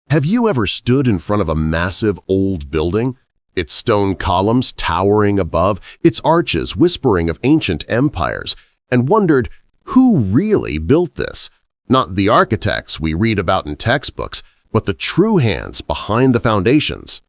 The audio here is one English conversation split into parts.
Have you ever stood in front of a massive old building? Its stone columns towering above, its arches whispering of ancient empires, and wondered, who really built this? Not the architects we read about in textbooks, but the true hands behind the foundations.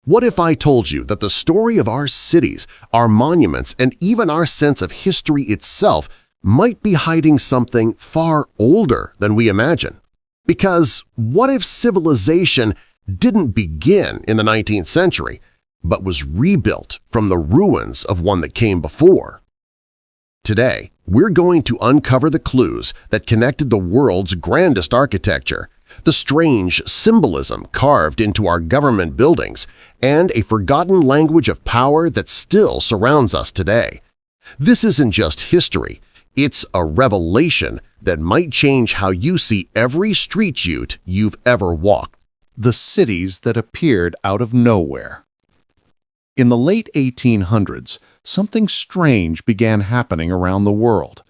What if I told you that the story of our cities, our monuments, and even our sense of history itself might be hiding something far older than we imagine? Because what if civilization didn't begin in the 19th century, but was rebuilt from the ruins of one that came before? Today, we're going to uncover the clues that connected the world's grandest architecture, the strange symbolism carved into our government buildings, and a forgotten language of power that still surrounds us today. This isn't just history, it's a revelation that might change how you see every street ute you've ever walked. The cities that appeared out of nowhere. In the late 1800s, something strange began happening around the world.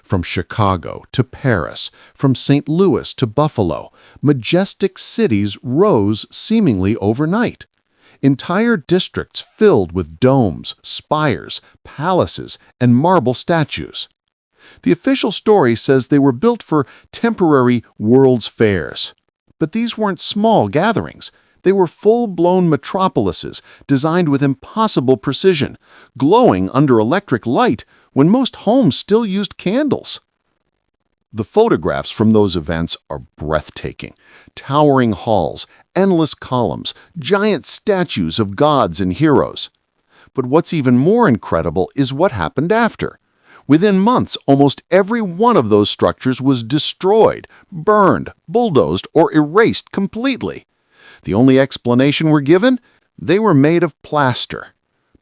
From Chicago to Paris, from St. Louis to Buffalo, majestic cities rose seemingly overnight. Entire districts filled with domes, spires, palaces, and marble statues. The official story says they were built for temporary World's Fairs. But these weren't small gatherings. They were full-blown metropolises designed with impossible precision, glowing under electric light when most homes still used candles. The photographs from those events are breathtaking. Towering halls, endless columns, giant statues of gods and heroes. But what's even more incredible is what happened after. Within months, almost every one of those structures was destroyed, burned, bulldozed, or erased completely. The only explanation we're given? They were made of plaster.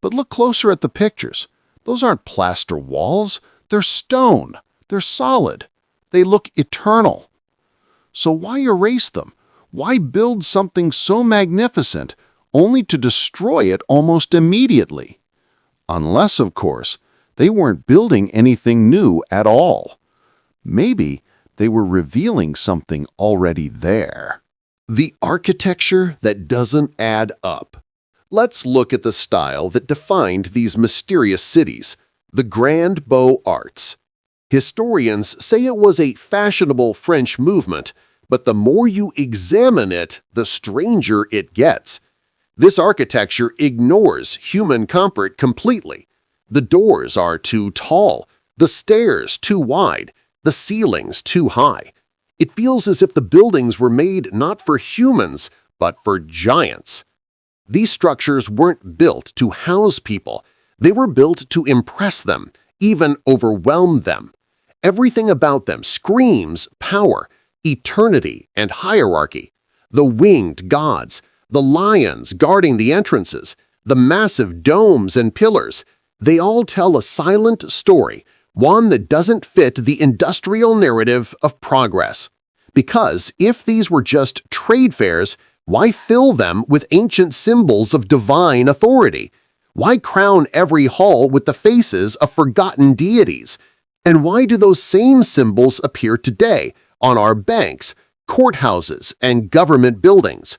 But look closer at the pictures. Those aren't plaster walls. They're stone. They're solid. They look eternal. So why erase them? Why build something so magnificent only to destroy it almost immediately? Unless, of course, they weren't building anything new at all. Maybe they were revealing something already there. The architecture that doesn't add up. Let's look at the style that defined these mysterious cities, the Grand Beaux Arts. Historians say it was a fashionable French movement, but the more you examine it, the stranger it gets. This architecture ignores human comfort completely. The doors are too tall, the stairs too wide, the ceilings too high. It feels as if the buildings were made not for humans, but for giants. These structures weren't built to house people. They were built to impress them, even overwhelm them. Everything about them screams power, eternity, and hierarchy. The winged gods, the lions guarding the entrances, the massive domes and pillars, they all tell a silent story, one that doesn't fit the industrial narrative of progress. Because if these were just trade fairs, why fill them with ancient symbols of divine authority? Why crown every hall with the faces of forgotten deities? And why do those same symbols appear today on our banks, courthouses, and government buildings?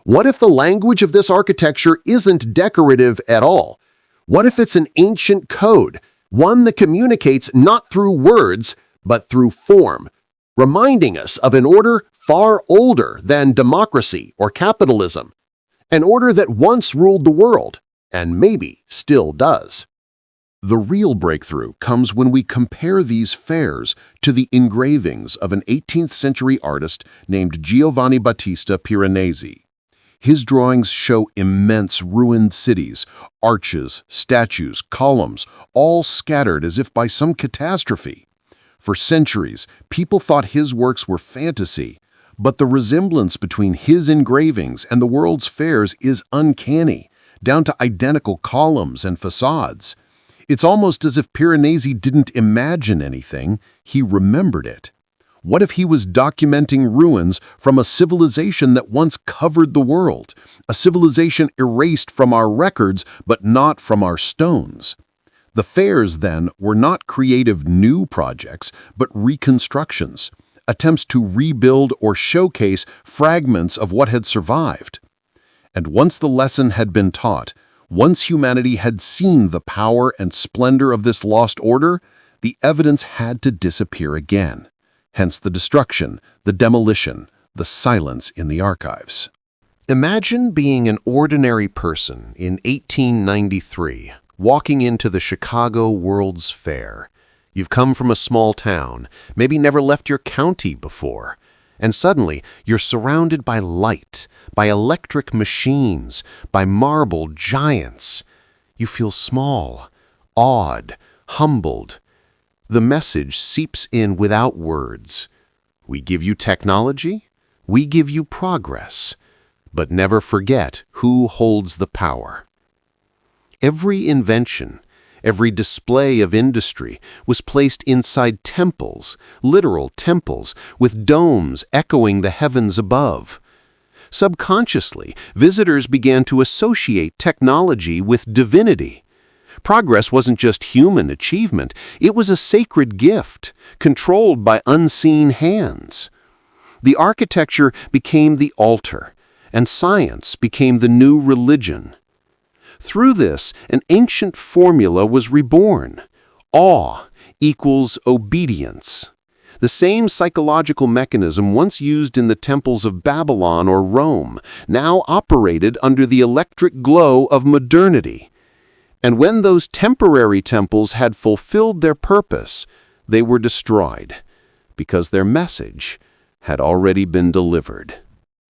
What if the language of this architecture isn't decorative at all? What if it's an ancient code, one that communicates not through words, but through form, reminding us of an order far older than democracy or capitalism, an order that once ruled the world and maybe still does? The real breakthrough comes when we compare these fairs to the engravings of an 18th-century artist named Giovanni Battista Piranesi. His drawings show immense ruined cities, arches, statues, columns, all scattered as if by some catastrophe. For centuries, people thought his works were fantasy, but the resemblance between his engravings and the world's fairs is uncanny, down to identical columns and facades. It's almost as if Piranesi didn't imagine anything, he remembered it. What if he was documenting ruins from a civilization that once covered the world, a civilization erased from our records but not from our stones? The fairs, then, were not creative new projects, but reconstructions, attempts to rebuild or showcase fragments of what had survived. And once the lesson had been taught, once humanity had seen the power and splendor of this lost order, the evidence had to disappear again. Hence the destruction, the demolition, the silence in the archives. Imagine being an ordinary person in 1893, walking into the Chicago World's Fair. You've come from a small town, maybe never left your county before, and suddenly you're surrounded by light, by electric machines, by marble giants. You feel small, awed, humbled. The message seeps in without words. We give you technology, we give you progress, but never forget who holds the power. Every invention, every display of industry was placed inside temples, literal temples, with domes echoing the heavens above. Subconsciously, visitors began to associate technology with divinity. Progress wasn't just human achievement, it was a sacred gift, controlled by unseen hands. The architecture became the altar, and science became the new religion. Through this, an ancient formula was reborn. Awe equals obedience. The same psychological mechanism once used in the temples of Babylon or Rome now operated under the electric glow of modernity. And when those temporary temples had fulfilled their purpose, they were destroyed, because their message had already been delivered.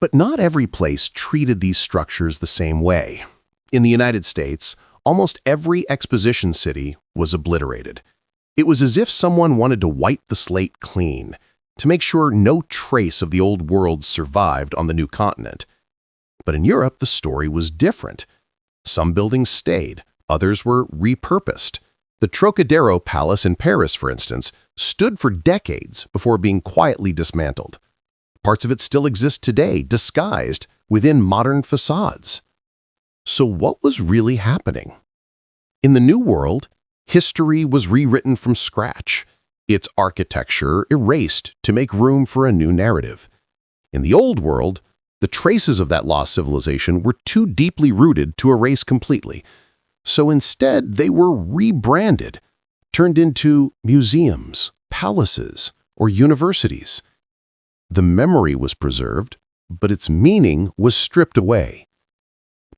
But not every place treated these structures the same way. In the United States, almost every exposition city was obliterated. It was as if someone wanted to wipe the slate clean, to make sure no trace of the old world survived on the new continent. But in Europe, the story was different. Some buildings stayed, others were repurposed. The Trocadero Palace in Paris, for instance, stood for decades before being quietly dismantled. Parts of it still exist today, disguised within modern facades. So what was really happening? In the New World, history was rewritten from scratch, its architecture erased to make room for a new narrative. In the Old World, the traces of that lost civilization were too deeply rooted to erase completely. So instead, they were rebranded, turned into museums, palaces, or universities. The memory was preserved, but its meaning was stripped away.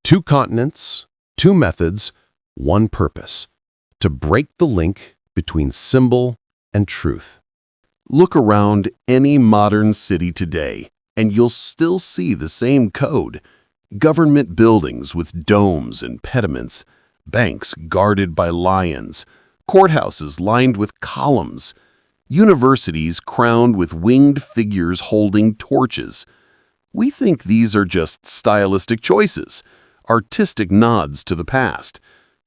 2 continents, 2 methods, 1 purpose: to break the link between symbol and truth. Look around any modern city today, and you'll still see the same code. Government buildings with domes and pediments, banks guarded by lions, courthouses lined with columns, universities crowned with winged figures holding torches. We think these are just stylistic choices, artistic nods to the past.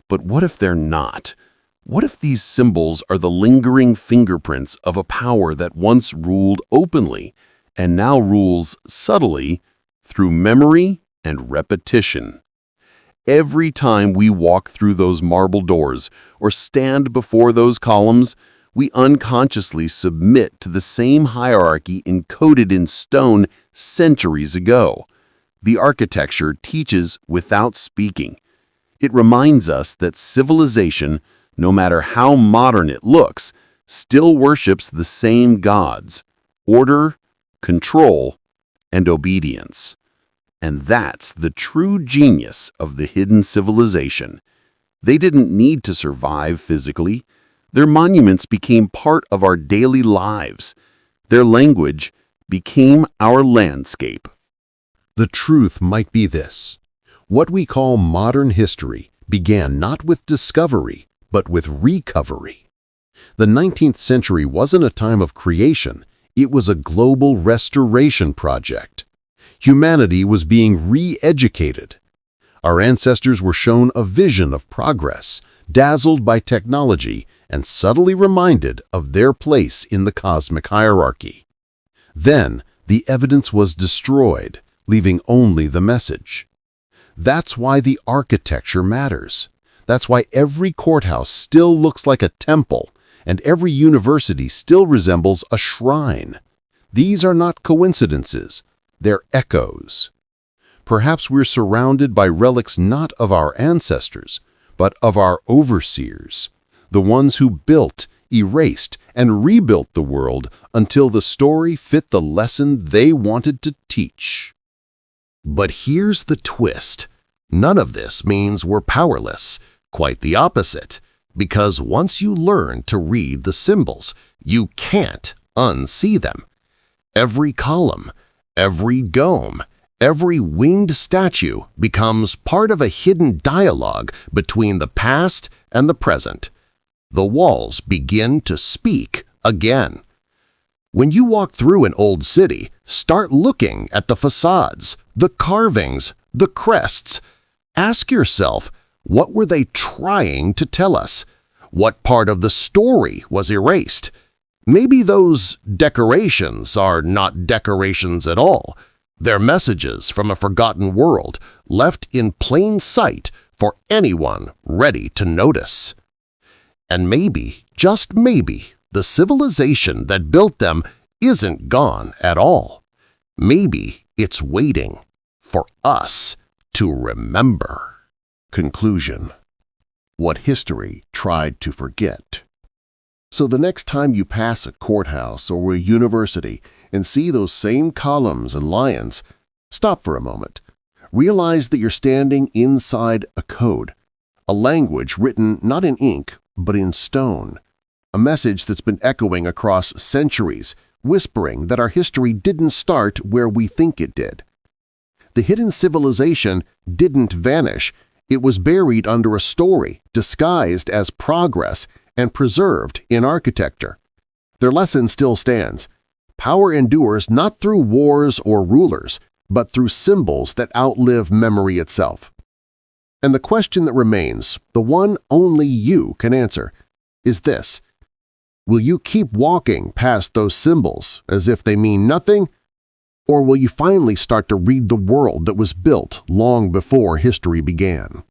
But what if they're not? What if these symbols are the lingering fingerprints of a power that once ruled openly and now rules subtly through memory and repetition? Every time we walk through those marble doors or stand before those columns, we unconsciously submit to the same hierarchy encoded in stone centuries ago. The architecture teaches without speaking. It reminds us that civilization, no matter how modern it looks, still worships the same gods: order, control, and obedience. And that's the true genius of the hidden civilization. They didn't need to survive physically. Their monuments became part of our daily lives. Their language became our landscape. The truth might be this: what we call modern history began not with discovery, but with recovery. The 19th century wasn't a time of creation, it was a global restoration project. Humanity was being re-educated. Our ancestors were shown a vision of progress, dazzled by technology, and subtly reminded of their place in the cosmic hierarchy. Then, the evidence was destroyed, leaving only the message. That's why the architecture matters. That's why every courthouse still looks like a temple, and every university still resembles a shrine. These are not coincidences, they're echoes. Perhaps we're surrounded by relics not of our ancestors, but of our overseers, the ones who built, erased, and rebuilt the world until the story fit the lesson they wanted to teach. But here's the twist. None of this means we're powerless. Quite the opposite. Because once you learn to read the symbols, you can't unsee them. Every column, every dome, every winged statue becomes part of a hidden dialogue between the past and the present. The walls begin to speak again. When you walk through an old city, start looking at the facades, the carvings, the crests. Ask yourself, what were they trying to tell us? What part of the story was erased? Maybe those decorations are not decorations at all. They're messages from a forgotten world left in plain sight for anyone ready to notice. And maybe, just maybe, the civilization that built them isn't gone at all. Maybe it's waiting for us to remember. Conclusion: what history tried to forget. So the next time you pass a courthouse or a university and see those same columns and lions, stop for a moment. Realize that you're standing inside a code, a language written not in ink but in stone, a message that's been echoing across centuries, whispering that our history didn't start where we think it did. The hidden civilization didn't vanish. It was buried under a story, disguised as progress and preserved in architecture. Their lesson still stands. Power endures not through wars or rulers, but through symbols that outlive memory itself. And the question that remains, the one only you can answer, is this: will you keep walking past those symbols as if they mean nothing? Or will you finally start to read the world that was built long before history began?